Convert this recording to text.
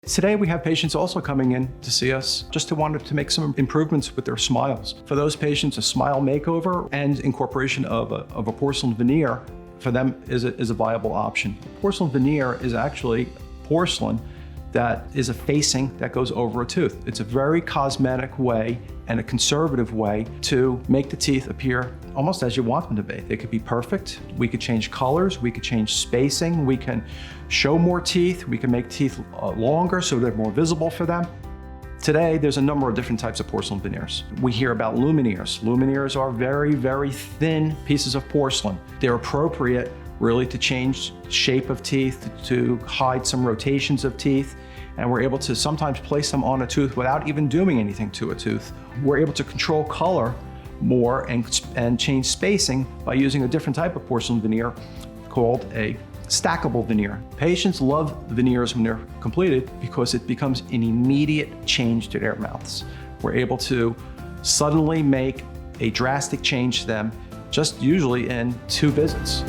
Today we have patients also coming in to see us just to want to make some improvements with their smiles. For those patients, a smile makeover and incorporation of a porcelain veneer for them is a viable option. Porcelain veneer is actually porcelain that is a facing that goes over a tooth. It's a very cosmetic way and a conservative way to make the teeth appear almost as you want them to be. They could be perfect. We could change colors, we could change spacing, we can show more teeth, we can make teeth longer so they're more visible for them. Today, there's a number of different types of porcelain veneers. We hear about Lumineers. Lumineers are very, very thin pieces of porcelain. They're appropriate really to change shape of teeth, to hide some rotations of teeth, and we're able to sometimes place them on a tooth without even doing anything to a tooth. We're able to control color more and change spacing by using a different type of porcelain veneer called a stackable veneer. Patients love veneers when they're completed because it becomes an immediate change to their mouths. We're able to suddenly make a drastic change to them, just usually in 2 visits.